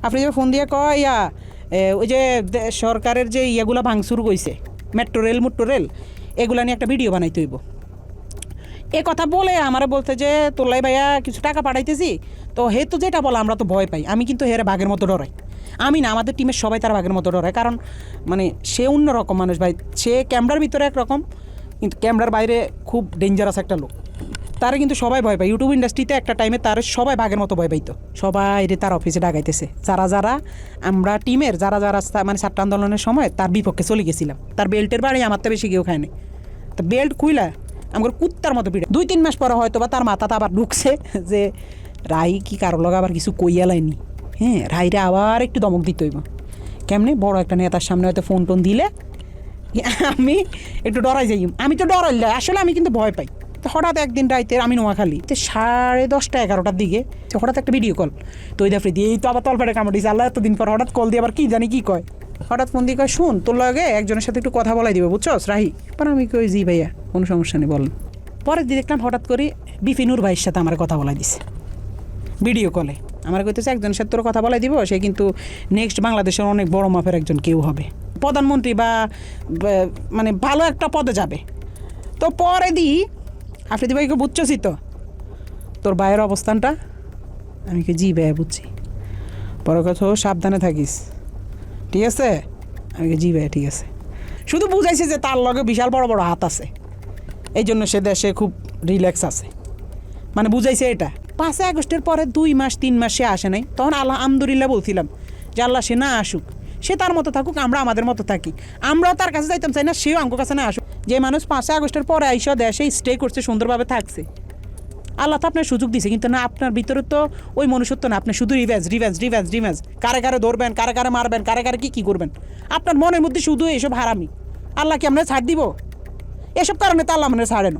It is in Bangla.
আপনি যে ফোন দিয়ে কয় ওই যে সরকারের যে ইয়েগুলো ভাঙচুর কইছে মেট্রো রেল এগুলা নিয়ে একটা ভিডিও বানাইতে হইব। এ কথা বলে আমারে বলতে যে তোলাই ভাইয়া কিছু টাকা পাঠাইতেছি, তো হে তো যেটা বলে আমরা তো ভয় পাই। আমি কিন্তু হেরে বাঘের মতো ডরাই। আমি না, আমাদের টিমের সবাই তার বাঘের মতো ডরায়, কারণ মানে সে অন্যরকম মানুষ ভাই। সে ক্যামেরার ভিতরে একরকম, কিন্তু ক্যামেরার বাইরে খুব ডেঞ্জারাস একটা লোক। তারা কিন্তু সবাই ভয় পায়। ইউটিউব ইন্ডাস্ট্রিতে একটা টাইমে তার সবাই বাঘের মতো ভয় পাইতো। সবাই রে তার অফিসে ডাকাইতেছে, যারা আমরা টিমের যারা মানে ছাত্র আন্দোলনের সময় তার বিপক্ষে চলে গেছিলাম। তার বেল্টের বাড়ি আমার তো বেশি কেউ খায়নি। তো বেল্ট খুইলা আমার কুত্তার মতো পিড়ে 2-3 মাস পরে হয়তো বা তার মাথাটা আবার ঢুকছে যে রাই কি কারো লগে আবার কিছু কইয়া লাইনি। হ্যাঁ, রাইরে আবার একটু দমক দিতে হইব। কেমনে বড় একটা নেতার সামনে হয়তো ফোন টোন দিলে আমি একটু ডরাই যাই। আমি তো ডরাইলে আসলে আমি কিন্তু ভয় পাই। তো হঠাৎ একদিন রাইতে আমি নোয়াখালী 10:30-11টার দিকে হঠাৎ একটা ভিডিও কল। তো ওই দাফরি দিয়ে এই তো আবার তলপেটে কামড় দিয়েছে। আল্লাহ এতদিন পর হঠাৎ কল দিয়ে আবার কি জানি কি কয়। হঠাৎ ফোন দিয়ে কয়, শুন তোর লগে একজনের সাথে একটু কথা বলাই দিবে, বুঝছস রাহি? পর আমি কই জি ভাইয়া, কোনো সমস্যা নেই বলেন। পরের দিন দেখলাম হঠাৎ করে বিপিনুর ভাইয়ের সাথে আমার কথা বলাই দিছে ভিডিও কলে। আমার কইতেছে একজনের সাথে তোর কথা বলাই দিব, সে কিন্তু নেক্সট বাংলাদেশের অনেক বড় মাপের একজন কেউ হবে, প্রধানমন্ত্রী বা মানে ভালো একটা পদে যাবে। তো পরে দিই আফ্রিদি ভাইকে বুঝছসই তো তোর ভাইয়ের অবস্থানটা? আমি কি জি ভাইয়া বুঝছি। পরে কথা সাবধানে থাকিস, ঠিক আছে? আমি কি জি ভাইয়া ঠিক আছে। শুধু বুঝাইছে যে তার লগে বিশাল বড় বড় হাত আছে, এই জন্য সে দেশে খুব রিল্যাক্স আছে, মানে বুঝাইছে এটা। 5 আগস্টের পরে 2-3 মাস সে আসে নাই। তখন আলহামদুলিল্লাহ বলছিলাম যে আল্লাহ সে না আসুক, সে তার মতো থাকুক, আমরা আমাদের মতো থাকি। আমরাও তার কাছে যাইতাম চাই না, সেও আমার কাছে না আসুক। যে মানুষ 5 আগস্টের পরে আইসা দেশে স্টে করছে, সুন্দরভাবে থাকছে, আল্লাহ তো আপনার সুযোগ দিছে। কিন্তু না, আপনার ভিতরে তো ওই মনুষ্যত্ব না। আপনি শুধু রিভেঞ্জ, কারে কারে ধরবেন, কারে কারে মারবেন, কারে কারে কি করবেন। আপনার মনের মধ্যে শুধু এসব হারামি। আল্লাহ কি আপনার ছাড় দিব? এসব কারণে তো আল্লাহ মানে ছাড়েন।